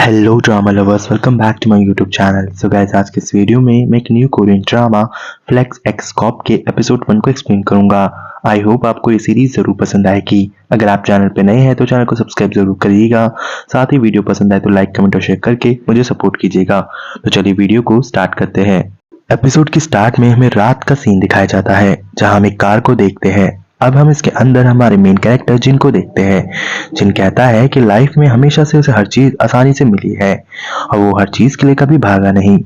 Hello drama lovers, welcome back to my YouTube channel. So guys, आज के इस video में मैं एक new Korean drama Flex X Cop के एपिसोड 1 को एक्सप्लेन करूंगा। आई होप आपको ये सीरीज जरूर पसंद आएगी। अगर आप चैनल पे नए हैं तो चैनल को सब्सक्राइब जरूर करिएगा। साथ ही वीडियो पसंद आए तो लाइक, कमेंट और शेयर करके मुझे सपोर्ट कीजिएगा। तो चलिए वीडियो को स्टार्ट करते हैं। एपिसोड की स्टार्ट में हमें रात का सीन दिखाया जाता है, जहां हम एक कार को देखते हैं। अब हम इसके अंदर हमारे मेन कैरेक्टर जिन को देखते हैं। जिन कहता है कि लाइफ में हमेशा से उसे हर चीज आसानी से मिली है और वो हर चीज के लिए कभी भागा नहीं,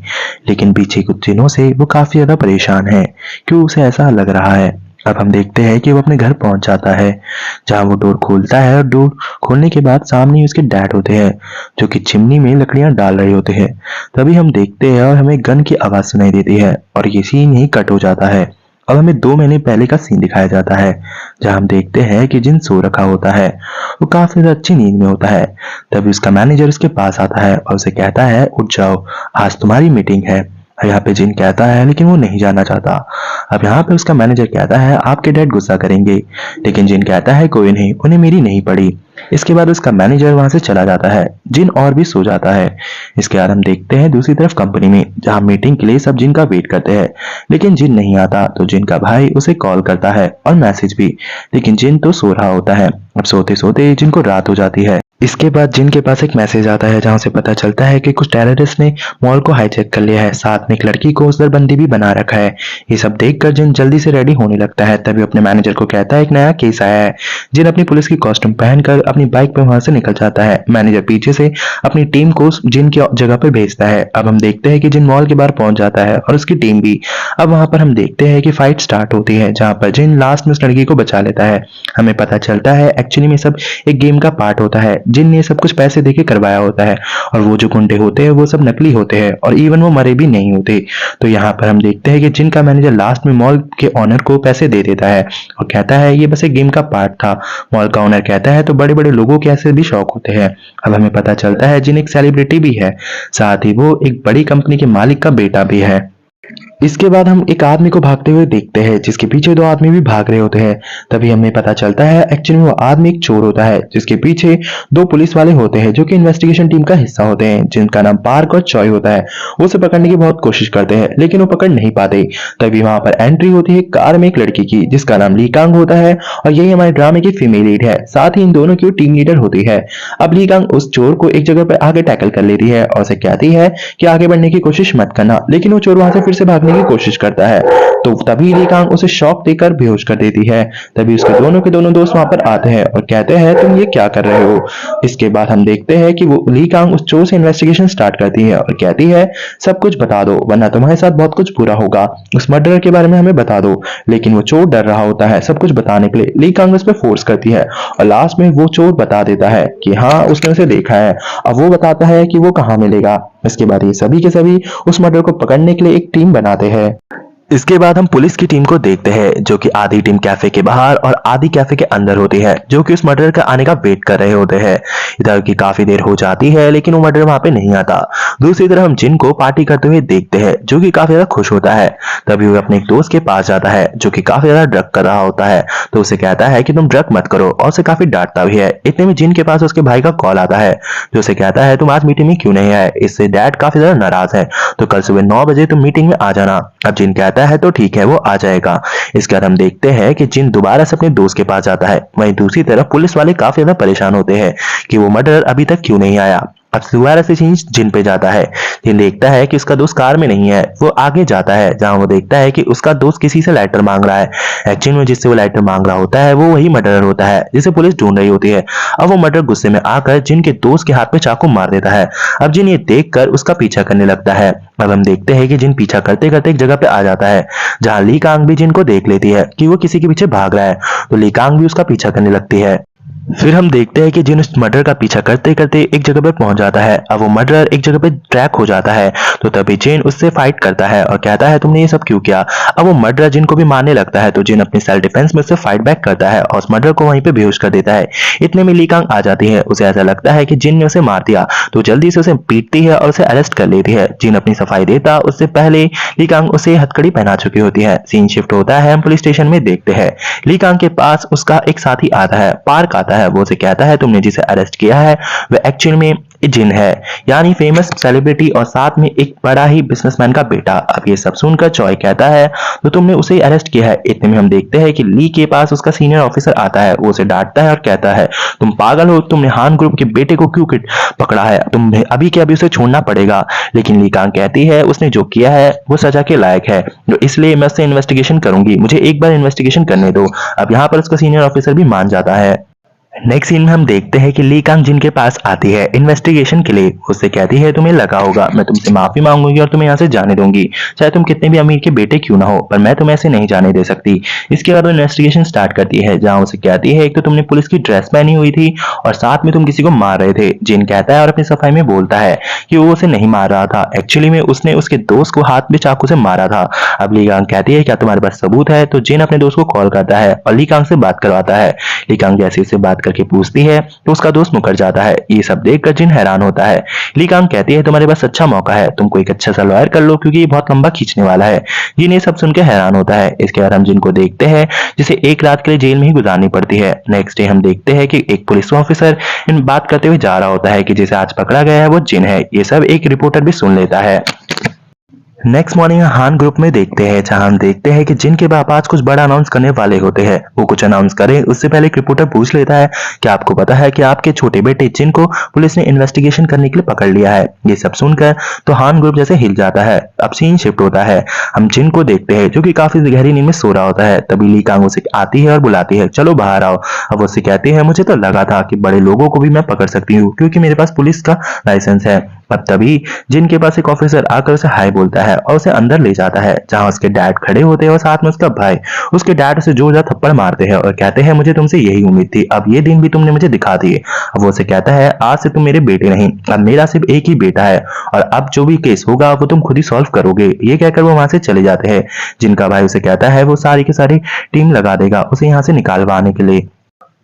लेकिन पीछे कुछ दिनों से वो काफी ज्यादा परेशान है। क्यों उसे ऐसा लग रहा है? अब हम देखते हैं कि वो अपने घर पहुंच जाता है, जहां वो डोर खोलता है और डोर खोलने के बाद सामने उसके डैड होते हैं, जो कि चिमनी में लकड़ियां डाल रहे होते हैं। तभी हम देखते हैं और हमें गन की आवाज सुनाई देती है और ये सीन ही कट हो जाता है। अब हमें 2 महीने पहले का सीन दिखाया जाता है, जहां हम देखते हैं कि जिन सो रखा होता है, वो काफी अच्छी नींद में होता है। तभी उसका मैनेजर उसके पास आता है और उसे कहता है, उठ जाओ, आज तुम्हारी मीटिंग है। यहाँ पे जिन कहता है लेकिन वो नहीं जाना चाहता। अब यहाँ पे उसका मैनेजर कहता है, आपके डैड गुस्सा करेंगे, लेकिन जिन कहता है कोई नहीं, उन्हें मेरी नहीं पड़ी। इसके बाद उसका मैनेजर वहां से चला जाता है। जिन और भी सो जाता है। इसके बाद हम देखते हैं दूसरी तरफ कंपनी में, जहां मीटिंग के लिए सब जिन का वेट करते हैं, लेकिन जिन नहीं आता। तो जिन का भाई उसे कॉल करता है और मैसेज भी, लेकिन जिन तो सो रहा होता है। अब सोते सोते जिन को रात हो जाती है। इसके बाद जिन के पास एक मैसेज आता है, जहां से पता चलता है कि कुछ टेररिस्ट ने मॉल को हाईजैक कर लिया है, साथ में एक लड़की को उस बंदी भी बना रखा है। ये सब देखकर जिन जल्दी से रेडी होने लगता है। तभी अपने मैनेजर को कहता है, एक नया केस आया है। जिन अपनी पुलिस की कॉस्ट्यूम पहनकर अपनी बाइक पे वहां से निकल जाता है। मैनेजर पीछे से अपनी टीम को जिन की जगह पर भेजता है। अब हम देखते हैं कि जिन मॉल के बाहर पहुंच जाता है और उसकी टीम भी। अब वहां पर हम देखते हैं कि फाइट स्टार्ट होती है, जहां पर जिन लास्ट में उस लड़की को बचा लेता है। हमें पता चलता है एक्चुअली में सब एक गेम का पार्ट होता है। जिन ने सब कुछ पैसे देके करवाया होता है और वो जो गुंडे होते हैं वो सब नकली होते हैं और इवन वो मरे भी नहीं होते। तो यहाँ पर हम देखते हैं कि जिन का मैनेजर लास्ट में मॉल के ऑनर को पैसे दे देता है और कहता है ये बस एक गेम का पार्ट था। मॉल का ऑनर कहता है तो बड़े बड़े लोगों के ऐसे भी शौक होते हैं। अब हमें पता चलता है जिन एक सेलिब्रिटी भी है, साथ ही वो एक बड़ी कंपनी के मालिक का बेटा भी है। इसके बाद हम एक आदमी को भागते हुए देखते हैं, जिसके पीछे 2 आदमी भी भाग रहे होते हैं। तभी हमें पता चलता है एक्चुअली वो आदमी एक चोर होता है, जिसके पीछे 2 पुलिस वाले होते हैं, जो कि इन्वेस्टिगेशन टीम का हिस्सा होते हैं, जिनका नाम पार्क और चॉय होता है। वो उसे पकड़ने की बहुत कोशिश करते हैं, लेकिन वो पकड़ नहीं पाते। तभी वहां पर एंट्री होती है कार में एक लड़की की, जिसका नाम ली कांग होता है और यही हमारे ड्रामे की फीमेल लीड है। साथ ही इन दोनों की टीम लीडर होती है। अब ली कांग उस चोर को एक जगह पर आगे टैकल कर लेती है और उसे कहती है कि आगे बढ़ने की कोशिश मत करना, लेकिन वो चोर वहां से फिर से भागने की कोशिश करता है। तो तभी ली कांग उसे शॉक देकर बेहोश कर देती है। तभी उसके दोनों के दोनों दोस्त वहां पर आते हैं और कहते हैं, तुम ये क्या कर रहे हो? इसके बाद हम देखते हैं कि वो ली कांग उस चोर से इन्वेस्टिगेशन स्टार्ट करती है और कहती है, सब कुछ बता दो वरना तुम्हारे साथ बहुत कुछ बुरा होगा। उस मर्डर के बारे में हमें बता दो। लेकिन वो चोर डर रहा होता है सब कुछ बताने के लिए। ली कांग उस पर फोर्स करती है और लास्ट में वो चोर बता देता है कि हाँ उसने उसे देखा है। अब वो बताता है कि वो कहाँ मिलेगा। इसके बाद ये सभी के सभी उस मर्डर को पकड़ने के लिए एक टीम बनाते हैं। इसके बाद हम पुलिस की टीम को देखते हैं, जो कि आधी टीम कैफे के बाहर और आधी कैफे के अंदर होती है, जो कि उस मर्डर का आने का वेट कर रहे होते हैं। इधर की काफी देर हो जाती है, लेकिन वो मर्डर वहां पे नहीं आता। दूसरी तरफ हम जिन को पार्टी करते हुए देखते हैं, जो कि काफी ज्यादा खुश होता है। तभी वो अपने एक दोस्त के पास जाता है, जो कि काफी ज्यादा ड्रग कर रहा होता है। तो उसे कहता है कि तुम ड्रग मत करो और उसे काफी डांटता भी है। इतने में जिन के पास उसके भाई का कॉल आता है, जो उसे कहता है तुम आज मीटिंग में क्यों नहीं आए। इससे डैड काफी ज्यादा नाराज है, तो कल सुबह 9 बजे तुम मीटिंग में आ जाना। अब जिन कहता है तो ठीक है, वो आ जाएगा। इसके बाद हम देखते हैं कि जिन दोबारा से अपने दोस्त के पास जाता है। वहीं दूसरी तरफ पुलिस वाले काफी ज्यादा परेशान होते हैं कि वो मर्डर अभी तक क्यों नहीं आया। अब दोबारा से जिन पे जाता है। जिन देखता है कि उसका दोस्त कार में नहीं है। वो आगे जाता है, जहां वो देखता है कि उसका दोस्त किसी से लाइटर मांग रहा है। एक्चुअली में जिससे वो लाइटर मांग रहा होता है वो वही मर्डरर होता है, जिसे पुलिस ढूंढ रही होती है। अब वो मर्डर गुस्से में आकर जिन के दोस्त के हाथ में चाकू मार देता है। अब जिन ये देखकर उसका पीछा करने लगता है। अब हम देखते हैं कि जिन पीछा करते करते एक जगह पे आ जाता है, जहां ली कांग भी जिन को देख लेती है कि वो किसी के पीछे भाग रहा है। तो ली कांग भी उसका पीछा करने लगती है। फिर हम देखते हैं कि जिन उस मर्डर का पीछा करते करते एक जगह पर पहुंच जाता है। अब वो मर्डर एक जगह पे ट्रैक हो जाता है। तो तभी जिन उससे फाइट करता है और कहता है तुमने ये सब क्यों किया। अब वो मर्डर जिन को भी मारने लगता है, तो जिन अपनी सेल्फ डिफेंस में उससे फाइट बैक करता है और उस मर्डर को वहीं पे बेहोश कर देता है। इतने में ली कांग आ जाती है। उसे ऐसा लगता है कि जिन ने उसे मार दिया, तो जल्दी से उसे पीटती है और उसे अरेस्ट कर लेती है। जिन अपनी सफाई देता उससे पहले ली कांग उसे हथकड़ी पहना चुकी होती है। सीन शिफ्ट होता है, हम पुलिस स्टेशन में देखते हैं। ली कांग के पास उसका एक साथी आता है, पार्क आता है। वो उसे कहता है तुमने जिसे अरेस्ट किया है वह एक्चुअल में जिन है, यानी फेमस सेलिब्रिटी और साथ में एक बड़ा ही बिजनेसमैन का बेटा। अब ये सब सुनकर चॉय कहता है तो तुमने उसे अरेस्ट किया है। इतने में हम देखते हैं कि ली के पास उसका सीनियर ऑफिसर आता है। वो उसे डांटता है और कहता है तुम पागल हो, तुमने हान ग्रुप के बेटे को क्यों पकड़ा है, तुम्हें अभी के अभी उसे छोड़ना पड़ेगा। लेकिन ली कांग कहती है उसने जो किया है वो सजा के लायक है, तो इसलिए मैं उससे इन्वेस्टिगेशन करूंगी, मुझे एक बार इन्वेस्टिगेशन करने दो। अब यहाँ पर उसका सीनियर ऑफिसर भी मान जाता है। नेक्स्ट सीन में हम देखते हैं कि ली कांग जिन के पास आती है इन्वेस्टिगेशन के लिए। उससे कहती है तुम्हें लगा होगा मैं तुमसे माफी मांगूंगी और तुम्हें यहाँ से जाने दूंगी, चाहे तुम कितने भी अमीर के बेटे क्यों ना हो, पर मैं तुम्हें ऐसे नहीं जाने दे सकती। इसके बाद वो इन्वेस्टिगेशन स्टार्ट करती है, जहाँ उसे कहती है एक तो तुमने पुलिस की ड्रेस पहनी हुई थी और साथ में तुम किसी को मार रहे थे। जिन कहता है और अपनी सफाई में बोलता है कि वो उसे नहीं मार रहा था, एक्चुअली में उसने उसके दोस्त को हाथ में चाकू से मारा था। अब ली कांग कहती है क्या तुम्हारे पास सबूत है, तो जिन अपने दोस्त को कॉल करता है और ली कांग से बात करवाता है। ली कांग जैसे उससे बात करके पूछती है तो उसका दोस्त मुकर जाता है। ये सब देखकर जिन हैरान होता है। ली कांग कहती है तुम्हारे पास अच्छा मौका है, तुम कोई एक अच्छा सा लॉयर कर लो क्योंकि ये बहुत लंबा खींचने वाला है। जिन ये सब सुनकर हैरान होता है। इसके बाद हम जिन को देखते हैं जिसे एक रात के लिए जेल में ही गुजारनी पड़ती है। नेक्स्ट डे हम देखते हैं कि एक पुलिस ऑफिसर इन बात करते हुए जा रहा होता है कि जिसे आज पकड़ा गया है वो जिन है। ये सब एक रिपोर्टर भी सुन लेता है। नेक्स्ट मॉर्निंग हान ग्रुप में देखते हैं, जहां हम देखते हैं कि जिन के पापा आज कुछ बड़ा अनाउंस करने वाले होते हैं। वो कुछ अनाउंस करें उससे पहले एक रिपोर्टर पूछ लेता है कि आपको पता है कि आपके छोटे बेटे जिन को पुलिस ने इन्वेस्टिगेशन करने के लिए पकड़ लिया है। ये सब सुनकर तो हान ग्रुप जैसे हिल जाता है। अब सीन शिफ्ट होता है, हम जिन को देखते हैं जो कि काफी गहरी नींद में सो रहा होता है। तभी ली कांग उसे आती है और बुलाती है चलो बाहर आओ। अब उससे कहती है मुझे तो लगा था कि बड़े लोगों को भी मैं पकड़ सकती हूँ क्योंकि मेरे पास पुलिस का लाइसेंस है। अब तभी जिन के पास एक ऑफिसर आकर उसे हाय बोलता है और उसे अंदर ले जाता है, जहां उसके डैड खड़े होते हैं और साथ में उसका भाई। उसके डैड उसे जोरदार थप्पड़ मारते हैं और कहते हैं मुझे तुमसे यही उम्मीद थी, अब ये दिन भी तुमने मुझे दिखा दिए। अब वो उसे कहता है आज से तुम मेरे बेटे नहीं, अब मेरा सिर्फ एक ही बेटा है और अब जो भी केस होगा वो तुम खुद ही सॉल्व करोगे। ये कहकर वो वहां से चले जाते हैं। जिनका भाई उसे कहता है वो सारी की सारी टीम लगा देगा उसे यहाँ से निकालवाने के लिए।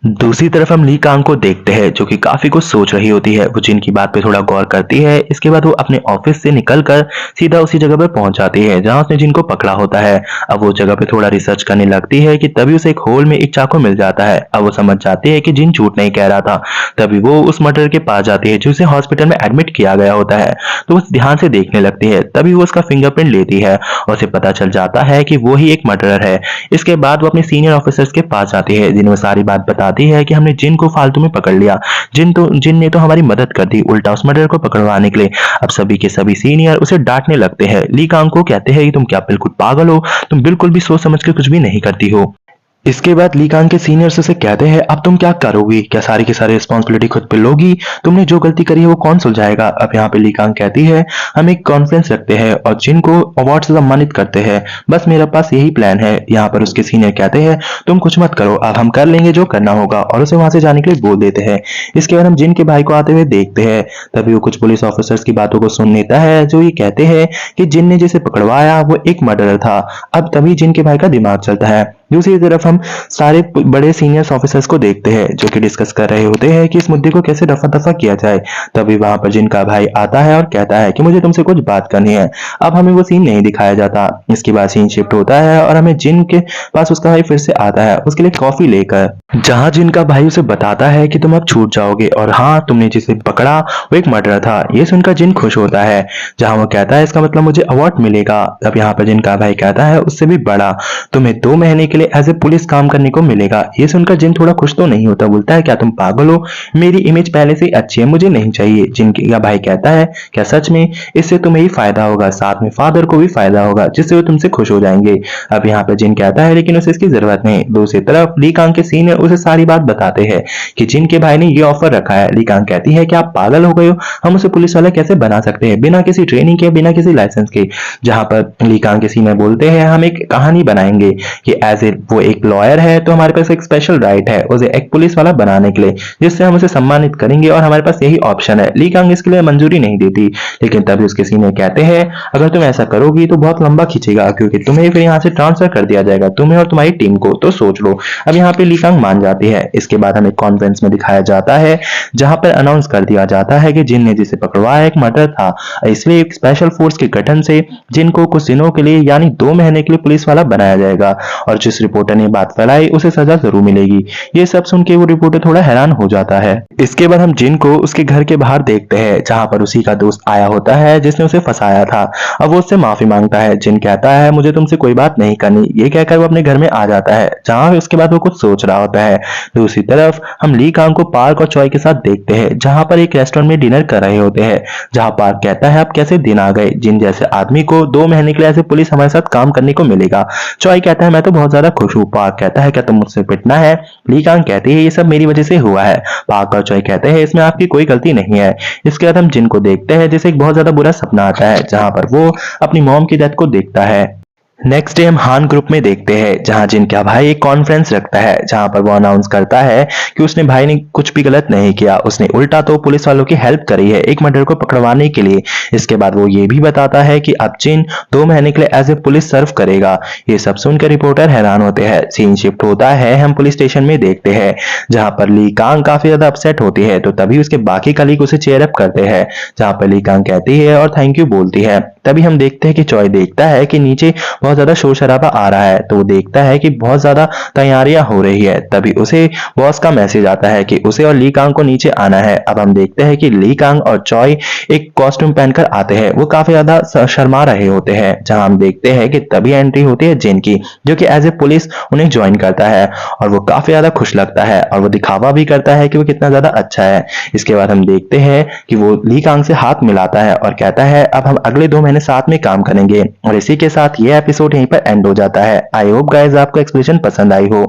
दूसरी तरफ हम ली कांग को देखते हैं जो कि काफी कुछ सोच रही होती है। वो जिन की बात पे थोड़ा गौर करती है। इसके बाद वो अपने ऑफिस से निकलकर सीधा उसी जगह पर पहुंच जाती है जहां उसने जिन को पकड़ा होता है। अब वो जगह पे थोड़ा रिसर्च करने लगती है कि तभी उसे एक होल में एक चाकू मिल जाता है। अब वो समझ जाती है कि जिन झूठ नहीं कह रहा था। तभी वो उस मर्डर के पास जाती है जो उसे हॉस्पिटल में एडमिट किया गया होता है। तो वो ध्यान से देखने लगती है। तभी वो उसका फिंगरप्रिंट लेती है और उसे पता चल जाता है कि वो ही एक मर्डरर है। इसके बाद वो अपने सीनियर ऑफिसर्स के पास जाती है जिन्हें सारी बात बताती है कि हमने जिन को फालतू में पकड़ लिया, जिन ने तो हमारी मदद कर दी उल्टा उस मर्डर को पकड़वाने के लिए। अब सभी के सभी सीनियर उसे डांटने लगते हैं। ली कांग को कहते हैं कि तुम क्या बिल्कुल पागल हो, तुम बिल्कुल भी सोच समझ के कुछ भी नहीं करती हो। इसके बाद ली कांग के सीनियर्स उसे कहते हैं अब तुम क्या करोगी, क्या सारी की सारी रिस्पॉन्सिबिलिटी खुद पे लोगी, तुमने जो गलती करी है वो कौन सुलझाएगा। अब यहाँ पे ली कांग कहती है हम एक कॉन्फ्रेंस रखते हैं और जिनको अवार्ड से सम्मानित करते हैं, बस मेरे पास यही प्लान है। यहाँ पर उसके सीनियर कहते हैं तुम कुछ मत करो, अब हम कर लेंगे जो करना होगा, और उसे वहां से जाने के लिए बोल देते हैं। इसके बाद हम जिन के भाई को आते हुए देखते हैं। तभी वो कुछ पुलिस ऑफिसर्स की बातों को सुन लेता है जो ये कहते हैं कि जिन ने जिसे पकड़वाया वो एक मर्डरर था। अब तभी जिन के भाई का दिमाग चलता है। दूसरी तरफ हम सारे बड़े सीनियर ऑफिसर्स को देखते हैं जो कि डिस्कस कर रहे होते हैं कि इस मुद्दे को कैसे रफा दफा किया जाए। तभी वहां पर जिन का भाई आता है और कहता है कि मुझे तुमसे कुछ बात करनी है। अब हमें वो सीन नहीं दिखाया जाता। इसके बाद सीन शिफ्ट होता है और हमें जिन के पास उसका भाई फिर से आता है उसके लिए कॉफी लेकर, जहां जिन का भाई उसे बताता है कि तुम अब छूट जाओगे और हाँ तुमने जिसे पकड़ा वो एक मर्डरर था। ये सुनकर जिन खुश होता है, जहां वो कहता है इसका मतलब मुझे अवार्ड मिलेगा। अब यहाँ पर जिन का भाई कहता है उससे भी बड़ा, तुम्हें 2 महीने के लिए एज ए पुलिस काम करने को मिलेगा। ये सुनकर जिन थोड़ा खुश तो नहीं होता, बोलता है क्या तुम पागल हो, मेरी इमेज पहले से ही अच्छी है, मुझे नहीं चाहिए। जिन का भाई कहता है क्या सच में, इससे तुम्हें ही फायदा होगा, साथ में फादर को भी फायदा होगा जिससे वो तुमसे खुश हो जाएंगे। अब यहाँ पे जिन कहता है लेकिन उसे इसकी जरूरत नहीं। दूसरी तरफ ली कांग के सीनियर उसे सारी बात बताते हैं कि जिन के भाई ने ये ऑफर रखा है। ली कांग कहती है कि आप पागल हो गए हो, हम उसे पुलिस वाला कैसे बना सकते हैं बिना किसी ट्रेनिंग के, बिना किसी लाइसेंस के। जहां पर ली कांग के सीनियर बोलते हैं हम एक कहानी बनाएंगे कि एज ए वो एक लॉयर है तो हमारे पास एक स्पेशल राइट है उसे एक पुलिस वाला बनाने के लिए, जिससे हम उसे सम्मानित करेंगे और हमारे पास यही ऑप्शन है। ली कांग इसके लिए मंजूरी नहीं देती, लेकिन तभी उसके सीनियर कहते हैं अगर तुम ऐसा करोगी तो बहुत लंबा खींचेगा क्योंकि तुम्हें फिर यहाँ से ट्रांसफर कर दिया जाएगा, तुम्हें और तुम्हारी टीम को, तो सोच लो। अब यहाँ पे ली कांग मान जाती है। इसके बाद हमें कॉन्फ्रेंस में दिखाया जाता है जहां पर अनाउंस कर दिया जाता है कि जिन ने जिसे पकड़वाया एक मर्डर था, इसलिए एक स्पेशल फोर्स के गठन से जिनको कुछ दिनों के लिए यानी 2 महीने के लिए पुलिस वाला बनाया जाएगा और जो जिस रिपोर्टर ने बात फैलाई उसे सजा जरूर मिलेगी। ये सब सुन के वो रिपोर्टर थोड़ा हैरान हो जाता है। इसके बाद हम जिन को उसके घर के बाहर देखते हैं जहां पर उसी का दोस्त आया होता है जिसने उसे फंसाया था। अब वो उससे माफी मांगता है। जिन कहता है मुझे तुमसे कोई बात नहीं करनी, ये कहकर वो अपने घर में आ जाता है जहां उसके बाद वो कुछ सोच रहा होता है। दूसरी तरफ हम ली कांग को पार्क और चॉय के साथ देखते हैं जहां पर एक रेस्टोरेंट में डिनर कर रहे होते हैं। जहां पार्क कहता है अब कैसे दिन आ गए, जिन जैसे आदमी को 2 महीने के लिए ऐसे पुलिस हमारे साथ काम करने को मिलेगा। चॉय कहता है मैं तो बहुत ज्यादा खुश हूँ। पार्क कहता है क्या तुम मुझसे पिटना है? ली कांग कहती है ये सब मेरी वजह से हुआ है। पार्क और चॉय कहते हैं इसमें आपकी कोई गलती नहीं है। इसके बाद हम जिन को देखते हैं जिसे एक बहुत ज्यादा बुरा सपना आता है जहां पर वो अपनी मॉम की डेथ को देखता है। नेक्स्ट डे हम हान ग्रुप में देखते हैं जहां जिन का भाई एक कॉन्फ्रेंस रखता है जहां पर वो अनाउंस करता है कि उसने भाई ने कुछ भी गलत नहीं किया, उसने उल्टा तो पुलिस वालों की हेल्प करी है एक मर्डर को पकड़वाने के लिए। इसके बाद वो ये भी बताता है कि अब जिन 2 महीने के लिए एज ए पुलिस सर्व करेगा। ये सब सुनकर रिपोर्टर हैरान होते हैं। सीन शिफ्ट होता है, हम पुलिस स्टेशन में देखते हैं जहां पर ली कांग काफी ज्यादा अपसेट होती है तो तभी उसके बाकी कलीग उसे चेयर अप करते हैं जहां पर ली कांग कहती है और थैंक यू बोलती है। तभी हम देखते हैं कि चॉय देखता है कि नीचे बहुत ज्यादा शोर शराबा आ रहा है तो वो देखता है कि बहुत ज्यादा तैयारियां हो रही है। तभी उसे बॉस का मैसेज आता है कि उसे और ली कांग को नीचे आना है। अब हम देखते हैं कि ली कांग और चॉय एक कॉस्ट्यूम पहनकर आते हैं। वो काफी ज्यादा शर्मा रहे होते हैं जहां हम देखते हैं कि तभी एंट्री होती है जिन की, जो कि एज ए पुलिस उन्हें ज्वाइन करता है और वो काफी ज्यादा खुश लगता है और वो दिखावा भी करता है कि वो कितना ज्यादा अच्छा है। इसके बाद हम देखते हैं कि वो ली कांग से हाथ मिलाता है और कहता है अब हम अगले 2 महीने साथ में काम करेंगे। और इसी के साथ ये एपिसोड यहीं पर एंड हो जाता है। आई होप गाइस आपको एक्सप्लेनेशन पसंद आई हो।